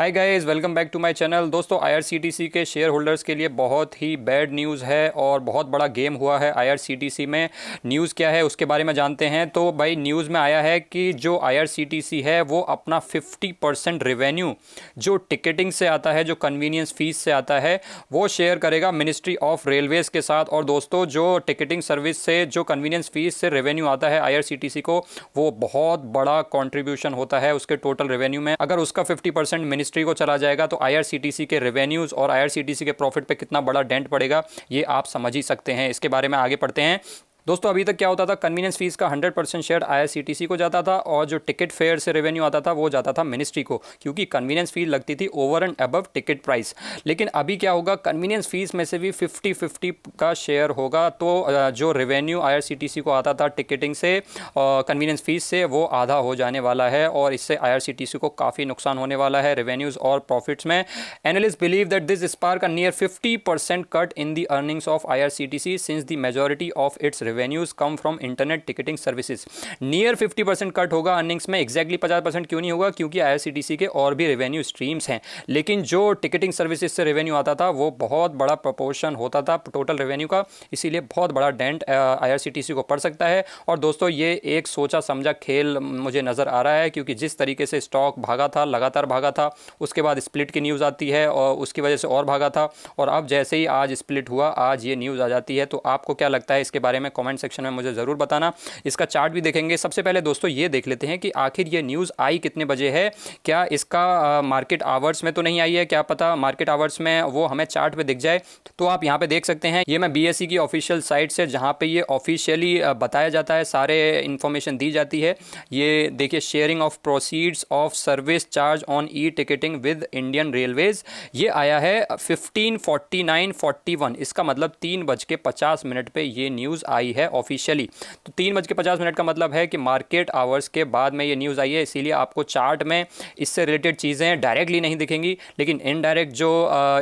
Hi guys, welcome back to my channel. दोस्तों, IRCTC के share holders के लिए बहुत ही बैड न्यूज़ है और बहुत बड़ा गेम हुआ है आईआरसीटीसी में। न्यूज़ क्या है उसके बारे में जानते हैं। तो भाई, न्यूज़ में आया है कि जो आईआरसीटीसी है वो अपना 50% रेवेन्यू जो टिकटिंग से आता है, जो कन्वीनियंस फीस से आता है, वो शेयर करेगा मिनिस्ट्री ऑफ रेलवेज़ के साथ। और दोस्तों, जो टिकटिंग सर्विस से, जो कन्वीनियंस फीस से रेवेन्यू आता है आईआरसीटीसी को, वो बहुत बड़ा कॉन्ट्रीब्यूशन होता है उसके टोटल रेवेन्यू में। अगर उसका 50% मिनिस्ट्री को चला जाएगा तो आईआरसीटीसी के रेवेन्यूज और आईआरसीटीसी के प्रॉफिट पे कितना बड़ा डेंट पड़ेगा, ये आप समझ ही सकते हैं। इसके बारे में आगे पढ़ते हैं। दोस्तों, अभी तक क्या होता था, कन्वीनियंस फीस का 100% शेयर आईआरसीटीसी को जाता था और जो टिकट फेयर से रेवेन्यू आता था वो जाता था मिनिस्ट्री को, क्योंकि कन्वीनियंस फीस लगती थी over and above ticket price. लेकिन अभी क्या होगा, कन्वीनियंस फीस में से भी 50-50 का शेयर होगा। तो जो रेवेन्यू आईआरसीटीसी को आता था टिकटिंग से, कन्वीनियंस फीस से, वो आधा हो जाने वाला है और इससे आईआरसीटीसी को काफ़ी नुकसान होने वाला है रेवेन्यूज़ और प्रॉफिट्स में। Analyst believe that this spark a near 50% cut in the earnings of IRCTC since the majority of its revenues come from internet ticketing services. Near 50% cut होगा अर्निंग्स में। एग्जैक्टली 50% क्यों नहीं होगा, क्योंकि आईआरसीटीसी के और भी रेवेन्यू स्ट्रीम्स हैं, लेकिन जो टिकटिंग सर्विसेज से रेवेन्यू आता था वो बहुत बड़ा प्रोपोर्शन होता था टोटल रेवेन्यू का। इसीलिए बहुत बड़ा डेंट आईआरसीटीसी को पड़ सकता है। और दोस्तों, ये एक सोचा समझा खेल मुझे नज़र आ रहा है, क्योंकि जिस तरीके से स्टॉक भागा था, लगातार भागा था, उसके बाद स्प्लिट की न्यूज़ आती है और उसकी वजह से और भागा था, और अब जैसे ही आज स्प्लिट हुआ, आज ये न्यूज़ आ जाती है। तो आपको क्या लगता है इसके बारे में कमेंट सेक्शन में मुझे ज़रूर बताना। इसका चार्ट भी देखेंगे। सबसे पहले दोस्तों ये देख लेते हैं कि आखिर ये न्यूज़ आई कितने बजे है। क्या इसका मार्केट आवर्स में तो नहीं आई है, क्या पता मार्केट आवर्स में वो हमें चार्ट पे दिख जाए। तो आप यहाँ पे देख सकते हैं, ये मैं बीएसई की ऑफिशियल साइट से, जहाँ पे ये ऑफिशियली बताया जाता है, सारे इन्फॉर्मेशन दी जाती है। ये देखिए, sharing of proceeds of service charge on e ticketing with Indian railways, ये आया है 15:49:41। इसका मतलब 3:50 पे ये न्यूज़ आई है ऑफिशियली। तो 3:50 का मतलब है कि मार्केट आवर्स के बाद में ये न्यूज़ आई है। इसीलिए आपको चार्ट में इससे रिलेटेड चीज़ें डायरेक्टली नहीं दिखेंगी, लेकिन इनडायरेक्ट जो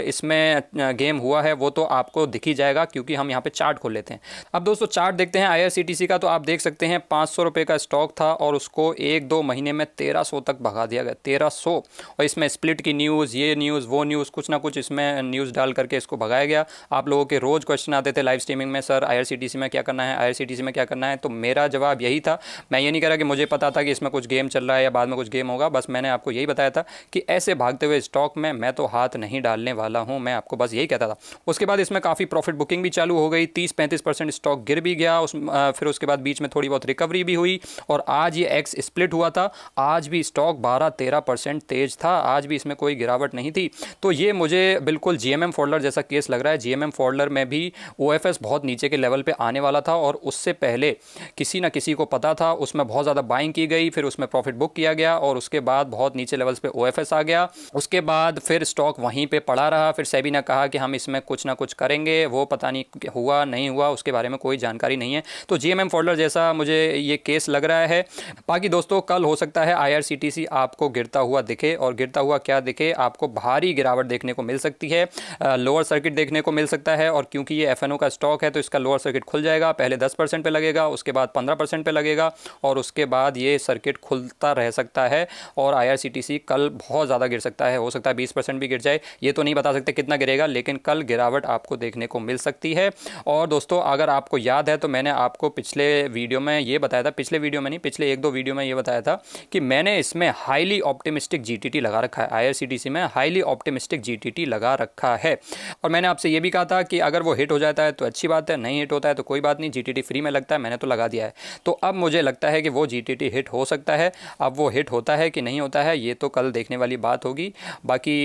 इसमें गेम हुआ है वो तो आपको दिख ही जाएगा, क्योंकि हम यहाँ पे चार्ट खोल लेते हैं। अब दोस्तों चार्ट देखते हैं आईआरसीटीसी का। तो आप देख सकते हैं 500 रुपये का स्टॉक था और उसको 1-2 महीने में 1300 तक भगा दिया गया, 1300। और इसमें स्प्लिट की न्यूज़, ये न्यूज़, वो न्यूज़, कुछ ना कुछ इसमें न्यूज़ डाल करके इसको भगाया गया। आप लोगों के रोज़ क्वेश्चन आते थे लाइव स्ट्रीमिंग में, सर आईआरसीटीसी में क्या करना है, आईआरसीटीसी में क्या करना है। तो मेरा जवाब यही था। मैं ये नहीं कह रहा कि मुझे पता था कि इसमें कुछ गेम चल रहा है या बाद में कुछ गेम होगा, बस मैंने आपको यही बताया था कि ऐसे भागते हुए स्टॉक में मैं तो हाथ नहीं डालने वाला हूँ। मैं आपको बस यही कहता था। उसके बाद इसमें काफ़ी प्रॉफिट बुकिंग भी चालू हो गई, 30-35% स्टॉक गिर भी गया फिर उसके बाद बीच में थोड़ी बहुत रिकवरी भी हुई, और आज ये एक्स स्प्लिट हुआ था। आज भी स्टॉक 12-13% तेज था, आज भी इसमें कोई गिरावट नहीं थी। तो ये मुझे बिल्कुल जीएमएम फोल्डर जैसा केस लग रहा है। जीएमएम फोल्डर में भी ओएफएस बहुत नीचे के लेवल पे आने वाला था और उससे पहले किसी ना किसी को पता था, उसमें बहुत ज़्यादा बाइंग की गई, फिर उसमें प्रॉफिट बुक किया गया और उसके बाद बहुत नीचे लेवल्स पे ओएफएस आ गया। उसके बाद फिर स्टॉक वहीं पे पड़ा रहा। फिर सेबी ने कहा कि हम इसमें कुछ ना कुछ करेंगे, वो पता नहीं हुआ नहीं हुआ, उसके बारे में कोई जानकारी नहीं है। तो जीएमएम फोल्डर जैसा मुझे ये केस लग रहा है। बाकी दोस्तों, कल हो सकता है आईआरसीटीसी आपको गिरता हुआ दिखे, और गिरता हुआ क्या दिखे, आपको भारी गिरावट देखने को मिल सकती है, लोअर सर्किट देखने को मिल सकता है। और क्योंकि ये एफएनओ का स्टॉक है तो इसका लोअर सर्किट खुल जाएगा। पहले 10% पे लगेगा, उसके बाद 15% पे लगेगा, और उसके बाद ये सर्किट खुलता रह सकता है और आईआरसीटीसी कल बहुत ज़्यादा गिर सकता है। हो सकता है 20% भी गिर जाए, ये तो नहीं बता सकते कितना गिरेगा, लेकिन कल गिरावट आपको देखने को मिल सकती है। और दोस्तों, अगर आपको याद है तो मैंने आपको पिछले वीडियो में ये बताया था, पिछले वीडियो में नहीं, पिछले 1-2 वीडियो में ये बताया था कि मैंने इसमें हाईली ऑप्टिमिस्टिक जीटीटी लगा रखा है। आईआरसीटीसी में हाईली ऑप्टिमिस्टिक जीटीटी लगा रखा है। और मैंने आपसे ये भी कहा था कि अगर वो हिट हो जाता है तो अच्छी बात है, नहीं हिट होता है तो कोई बात नहीं, जीटीटी फ्री में लगता है, मैंने तो लगा दिया है। तो अब मुझे लगता है कि वो जीटीटी हिट हो सकता है। अब वो हिट होता है कि नहीं होता है, ये तो कल देखने वाली बात होगी। बाकी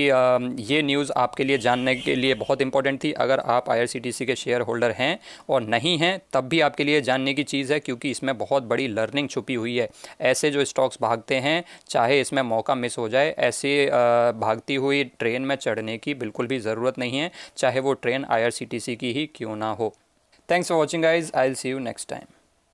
ये न्यूज़ आपके लिए जानने के लिए बहुत इंपॉर्टेंट थी। अगर आप आईआरसीटीसी के शेयर होल्डर हैं और नहीं हैं, तब भी आपके लिए जानने की चीज़ है, क्योंकि इसमें बहुत बड़ी लर्निंग छुपी हुई है। ऐसे जो स्टॉक्स भागते हैं, चाहे इसमें मौका मिस हो जाए, ऐसे भागती हुई ट्रेन में चढ़ने की बिल्कुल भी ज़रूरत नहीं है, चाहे वो ट्रेन आईआरसीटीसी की ही क्यों ना हो। Thanks for watching guys, I will see you next time.